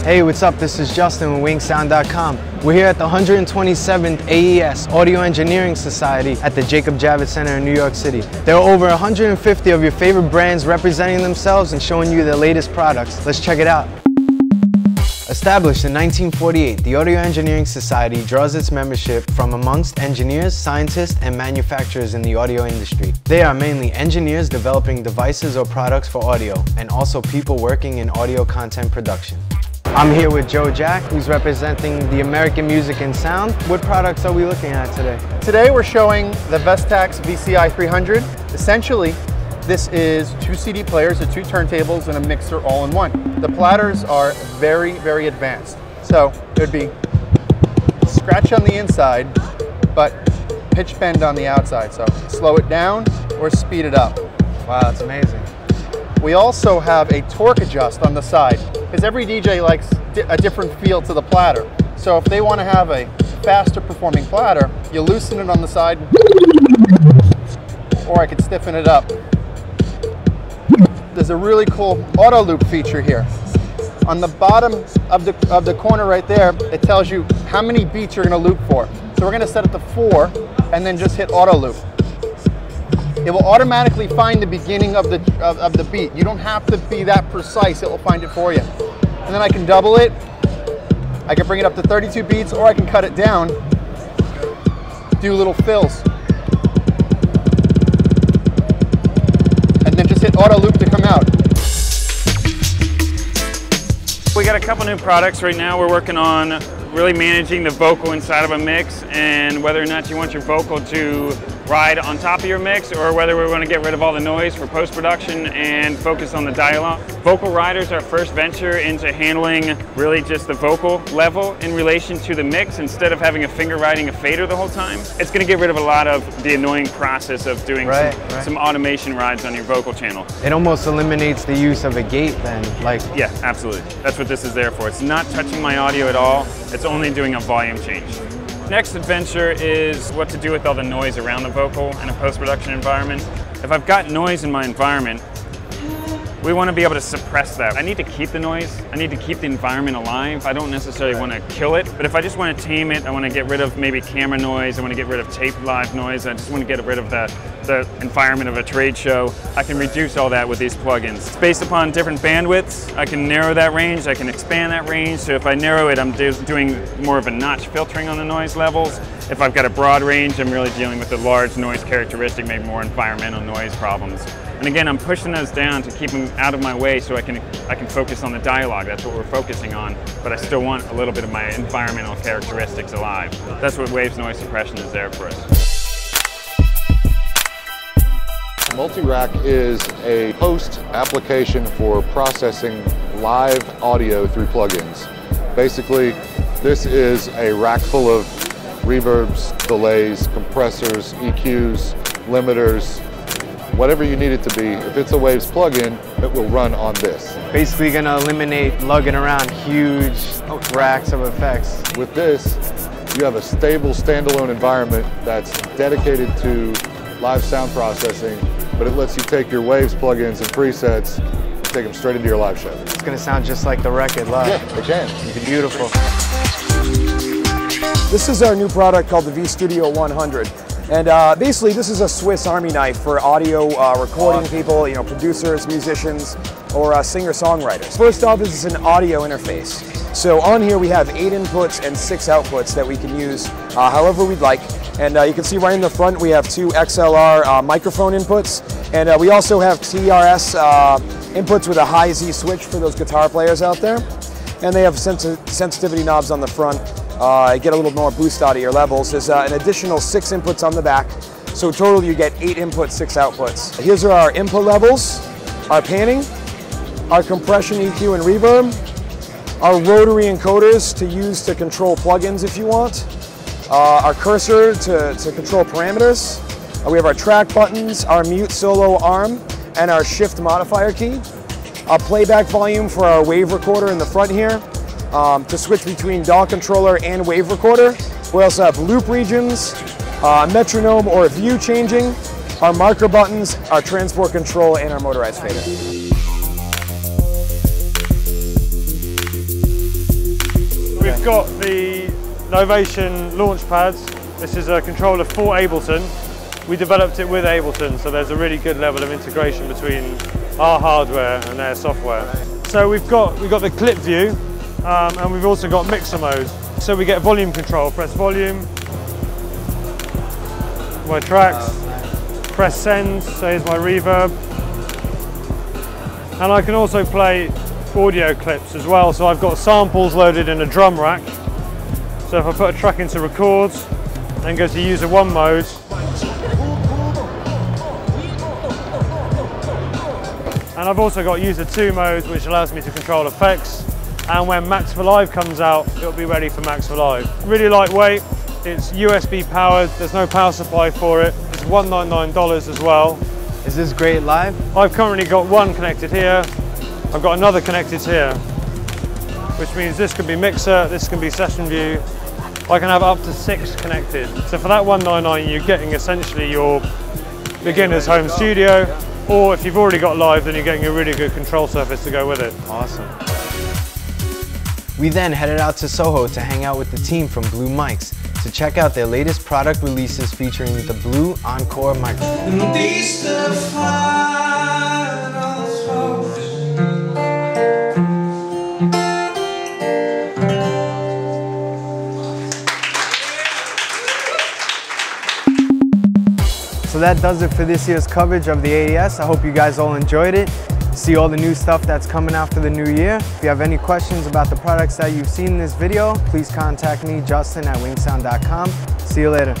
Hey, what's up? This is Justin with WinkSound.com. We're here at the 127th AES Audio Engineering Society at the Jacob Javits Center in New York City. There are over 150 of your favorite brands representing themselves and showing you their latest products. Let's check it out. Established in 1948, the Audio Engineering Society draws its membership from amongst engineers, scientists, and manufacturers in the audio industry. They are mainly engineers developing devices or products for audio, and also people working in audio content production. I'm here with Joe Jack, who's representing the American Music and Sound. What products are we looking at today? Today we're showing the Vestax VCI 300. Essentially, this is 2 CD players, the 2 turntables, and a mixer all in one. The platters are very, very advanced. So it would be scratch on the inside, but pitch bend on the outside. So slow it down or speed it up. Wow, that's amazing. We also have a torque adjust on the side, because every DJ likes a different feel to the platter. So if they want to have a faster performing platter, you loosen it on the side, or I could stiffen it up. There's a really cool auto loop feature here. On the bottom of the corner right there, it tells you how many beats you're going to loop for. So we're going to set it to 4 and then just hit auto loop. It will automatically find the beginning of the beat. You don't have to be that precise, it will find it for you. And then I can double it. I can bring it up to 32 beats, or I can cut it down, do little fills. And then just hit auto loop to come out. We got a couple new products right now. We're working on really managing the vocal inside of a mix, and whether or not you want your vocal to ride on top of your mix, or whether we want to get rid of all the noise for post-production and focus on the dialogue. Vocal Rider's our first venture into handling really just the vocal level in relation to the mix, instead of having a finger riding a fader the whole time. It's going to get rid of a lot of the annoying process of doing some automation rides on your vocal channel. It almost eliminates the use of a gate then, like... Yeah, absolutely. That's what this is there for. It's not touching my audio at all. It's only doing a volume change. Next adventure is what to do with all the noise around the vocal in a post-production environment. If I've got noise in my environment, we want to be able to suppress that. I need to keep the noise. I need to keep the environment alive. I don't necessarily want to kill it, but if I just want to tame it, I want to get rid of maybe camera noise, I want to get rid of tape live noise, I just want to get rid of the environment of a trade show, I can reduce all that with these plugins. It's based upon different bandwidths. I can narrow that range, I can expand that range, so if I narrow it, I'm doing more of a notch filtering on the noise levels. If I've got a broad range, I'm really dealing with the large noise characteristic, maybe more environmental noise problems. And again, I'm pushing those down to keep them out of my way so I can focus on the dialogue. That's what we're focusing on, but I still want a little bit of my environmental characteristics alive. That's what Waves Noise Suppression is there for us. Multi-Rack is a host application for processing live audio through plugins. Basically, this is a rack full of reverbs, delays, compressors, EQs, limiters, whatever you need it to be. If it's a Waves plugin, it will run on this. Basically gonna eliminate lugging around huge racks of effects. With this, you have a stable standalone environment that's dedicated to live sound processing, but it lets you take your Waves plugins and presets and take them straight into your live show. It's gonna sound just like the record live. Yeah, it can. Beautiful. This is our new product called the V-Studio 100. And basically, this is a Swiss Army knife for audio recording people, producers, musicians, or singer-songwriters. First off, this is an audio interface. So on here, we have 8 inputs and 6 outputs that we can use however we'd like. And you can see right in the front, we have 2 XLR microphone inputs. And we also have TRS inputs with a high Z switch for those guitar players out there. And they have sensitivity knobs on the front. Get a little more boost out of your levels. There's an additional 6 inputs on the back. So total you get 8 inputs, 6 outputs. Here's our input levels, our panning, our compression, EQ, and reverb, our rotary encoders to use to control plugins if you want, our cursor to control parameters. We have our track buttons, our mute solo arm, and our shift modifier key. Our playback volume for our wave recorder in the front here. To switch between DAW controller and wave recorder. We also have loop regions, metronome or view changing, our marker buttons, our transport control, and our motorized fader. we've got the Novation launch pads. This is a controller for Ableton. We developed it with Ableton, so there's a really good level of integration between our hardware and their software. So we've got the clip view, and we've also got mixer mode. So we get volume control. Press volume, my tracks, press send, so here's my reverb. And I can also play audio clips as well, so I've got samples loaded in a drum rack. So if I put a track into records and go to user 1 mode, and I've also got user 2 mode, which allows me to control effects, and when Max for Live comes out, it'll be ready for Max for Live. Really lightweight, it's USB powered, there's no power supply for it, it's $199 as well. Is this great live? I've currently got one connected here, I've got another connected here, which means this can be mixer, this can be session view. I can have up to 6 connected. So for that $199, you're getting essentially your beginner's home studio, or if you've already got live, then you're getting a really good control surface to go with it. Awesome. We then headed out to Soho to hang out with the team from Blue Mics to check out their latest product releases featuring the Blue Encore microphone. So that does it for this year's coverage of the AES. I hope you guys all enjoyed it. See all the new stuff that's coming after the new year. If you have any questions about the products that you've seen in this video, please contact me, Justin, at WinkSound.com. See you later.